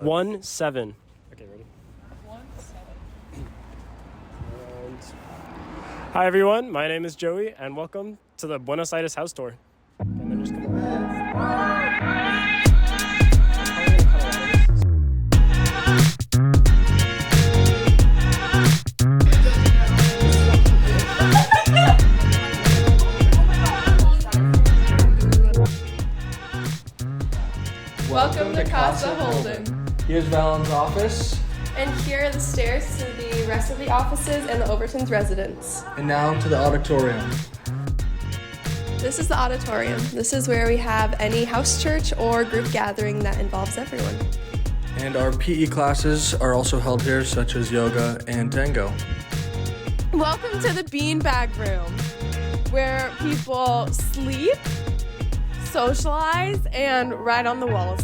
1-7. Okay, ready? 1-7. Hi everyone, my name is Joey, and welcome to the Buenos Aires house tour. And then just come Welcome to Casa Holden. Here's Valen's office. And here are the stairs to the rest of the offices and the Overton's residence. And now to the auditorium. This is the auditorium. This is where we have any house church or group gathering that involves everyone. And our PE classes are also held here, such as yoga and tango. Welcome to the beanbag room, where people sleep, socialize, and write on the walls.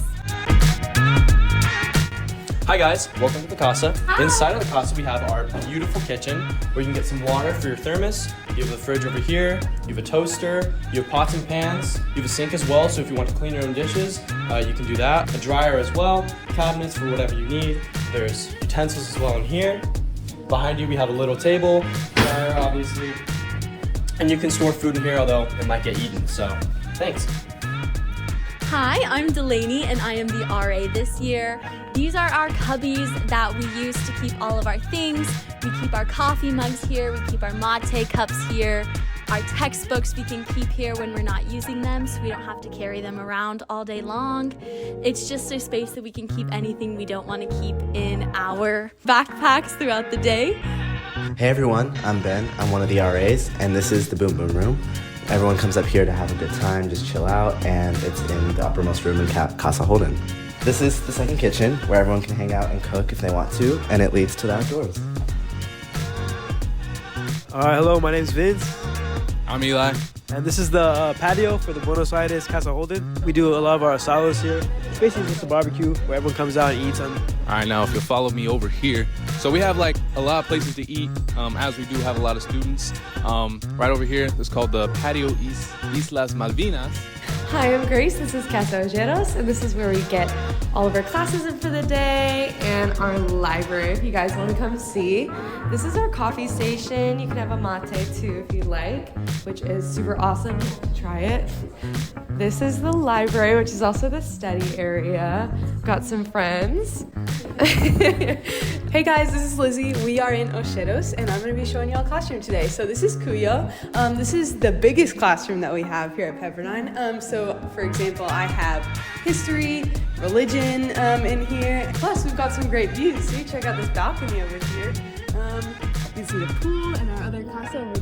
Hi guys, welcome to the Casa. Inside of the Casa we have our beautiful kitchen where you can get some water for your thermos. You have the fridge over here, you have a toaster, you have pots and pans, you have a sink as well, so if you want to clean your own dishes, you can do that. A dryer as well, cabinets for whatever you need. There's utensils as well in here. Behind you we have a little table, dryer obviously, and you can store food in here, although it might get eaten, so thanks. Hi, I'm Delaney and I am the RA this year. These are our cubbies that we use to keep all of our things. We keep our coffee mugs here, we keep our mate cups here. Our textbooks we can keep here when we're not using them so we don't have to carry them around all day long. It's just a space that we can keep anything we don't want to keep in our backpacks throughout the day. Hey everyone, I'm Ben. I'm one of the RAs and this is the Boom Boom Room. Everyone comes up here to have a good time, just chill out, and it's in the uppermost room in Casa Holden. This is the second kitchen, where everyone can hang out and cook if they want to, and it leads to the outdoors. Hello, my name's Vince. I'm Eli. And this is the patio for the Buenos Aires Casa Holden. We do a lot of our asados here. It's basically just a barbecue where everyone comes out and eats on. All right, now if you'll follow me over here. So we have like a lot of places to eat, as we do have a lot of students. Right over here, it's called the Patio Islas Malvinas. Hi, I'm Grace. This is Casa Ojeros, and this is where we get all of our classes in for the day and our library if you guys want to come see. This is our coffee station. You can have a mate too if you like, which is super awesome. Try it. This is the library, which is also the study area. Got some friends. Hey guys, this is Lizzie. We are in Ojeros, and I'm going to be showing y'all a classroom today. So this is Cuyo. This is the biggest classroom that we have here at Pepperdine. So for example, I have history, religion in here. Plus, we've got some great views. See, check out this balcony over here. You can see the pool and our other casa over